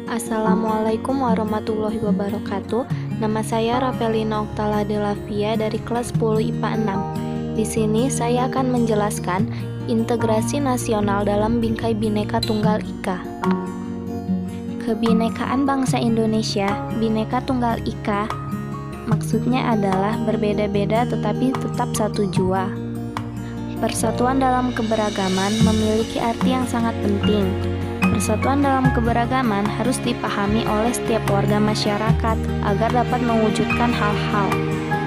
Assalamualaikum warahmatullahi wabarakatuh. Nama saya Ravelina Oktala Delavia dari kelas 10 IPA 6. Di sini saya akan menjelaskan integrasi nasional dalam Bingkai Bhinneka Tunggal Ika. Kebinekaan bangsa Indonesia, Bhinneka Tunggal Ika, maksudnya adalah berbeda-beda tetapi tetap satu jua. Persatuan dalam keberagaman memiliki arti yang sangat penting. Persatuan dalam keberagaman harus dipahami oleh setiap warga masyarakat agar dapat mewujudkan hal-hal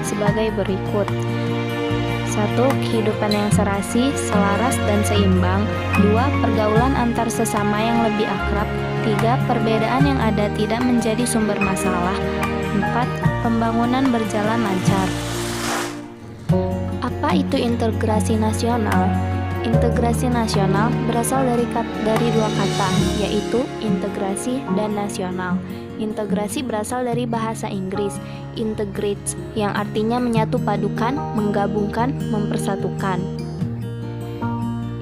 sebagai berikut. 1. Kehidupan yang serasi, selaras, dan seimbang. 2. Pergaulan antar sesama yang lebih akrab. 3. Perbedaan yang ada tidak menjadi sumber masalah. 4. Pembangunan berjalan lancar. Apa itu integrasi nasional? Integrasi nasional berasal dari dua kata, yaitu integrasi dan nasional. Integrasi berasal dari bahasa Inggris, integrate, yang artinya menyatu padukan, menggabungkan, mempersatukan.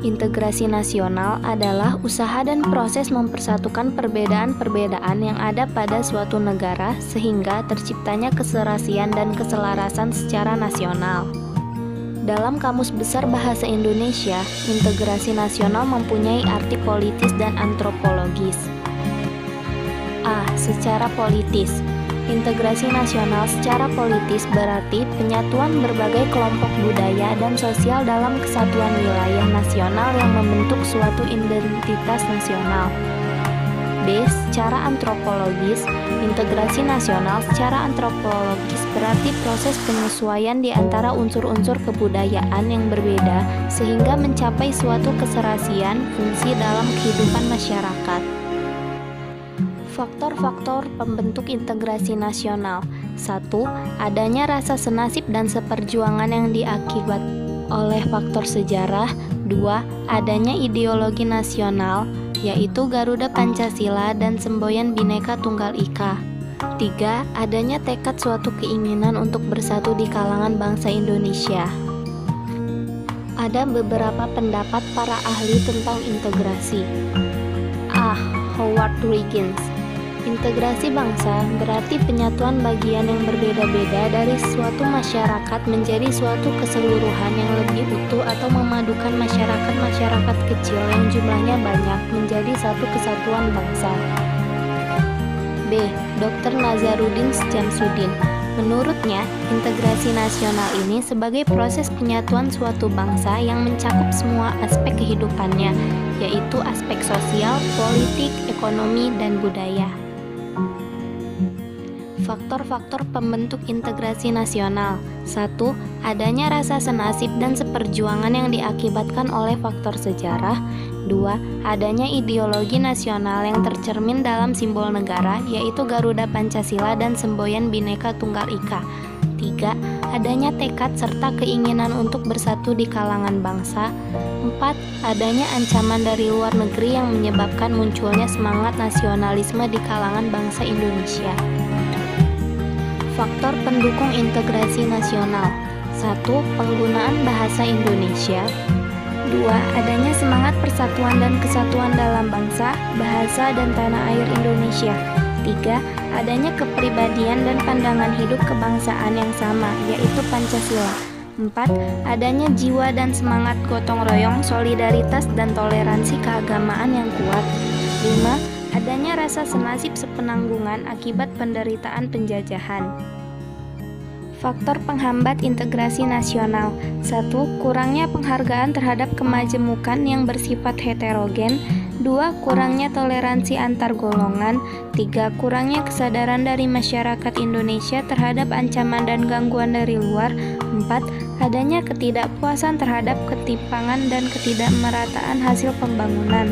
Integrasi nasional adalah usaha dan proses mempersatukan perbedaan-perbedaan yang ada pada suatu negara sehingga terciptanya keserasian dan keselarasan secara nasional. Dalam Kamus Besar Bahasa Indonesia, integrasi nasional mempunyai arti politis dan antropologis. A. Secara politis. Integrasi nasional secara politis berarti penyatuan berbagai kelompok budaya dan sosial dalam kesatuan wilayah nasional yang membentuk suatu identitas nasional. B. Secara antropologis. Integrasi nasional secara antropologis berarti proses penyesuaian di antara unsur-unsur kebudayaan yang berbeda sehingga mencapai suatu keserasian fungsi dalam kehidupan masyarakat. Faktor-faktor pembentuk integrasi nasional. 1. Adanya rasa senasib dan seperjuangan yang diakibat oleh faktor sejarah. 2. Adanya ideologi nasional, yaitu Garuda Pancasila dan semboyan Bhinneka Tunggal Ika. 3. Adanya tekad suatu keinginan untuk bersatu di kalangan bangsa Indonesia. Ada beberapa pendapat para ahli tentang integrasi. A. Howard Riggins. Integrasi bangsa berarti penyatuan bagian yang berbeda-beda dari suatu masyarakat menjadi suatu keseluruhan yang lebih utuh atau memadukan masyarakat-masyarakat kecil yang jumlahnya banyak menjadi satu kesatuan bangsa. B. Dr. Nazaruddin Syamsuddin. Menurutnya, integrasi nasional ini sebagai proses penyatuan suatu bangsa yang mencakup semua aspek kehidupannya, yaitu aspek sosial, politik, ekonomi, dan budaya. Faktor-faktor pembentuk integrasi nasional. 1. Adanya rasa senasib dan seperjuangan yang diakibatkan oleh faktor sejarah. 2. Adanya ideologi nasional yang tercermin dalam simbol negara, yaitu Garuda Pancasila dan semboyan Bhinneka Tunggal Ika. 3. Adanya tekad serta keinginan untuk bersatu di kalangan bangsa. 4. Adanya ancaman dari luar negeri yang menyebabkan munculnya semangat nasionalisme di kalangan bangsa Indonesia. Faktor pendukung integrasi nasional. 1. Penggunaan bahasa Indonesia. 2. Adanya semangat persatuan dan kesatuan dalam bangsa, bahasa, dan tanah air Indonesia. 3. Adanya kepribadian dan pandangan hidup kebangsaan yang sama, yaitu Pancasila. 4. Adanya jiwa dan semangat gotong royong, solidaritas, dan toleransi keagamaan yang kuat. 5. Adanya rasa senasib sepenanggungan akibat penderitaan penjajahan. Faktor penghambat integrasi nasional. 1. Kurangnya penghargaan terhadap kemajemukan yang bersifat heterogen. 2. Kurangnya toleransi antar golongan. 3. Kurangnya kesadaran dari masyarakat Indonesia terhadap ancaman dan gangguan dari luar. 4. Adanya ketidakpuasan terhadap ketimpangan dan ketidakmerataan hasil pembangunan.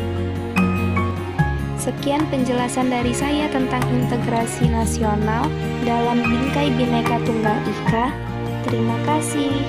Sekian penjelasan dari saya tentang integrasi nasional dalam Bingkai Bhinneka Tunggal Ika. Terima kasih.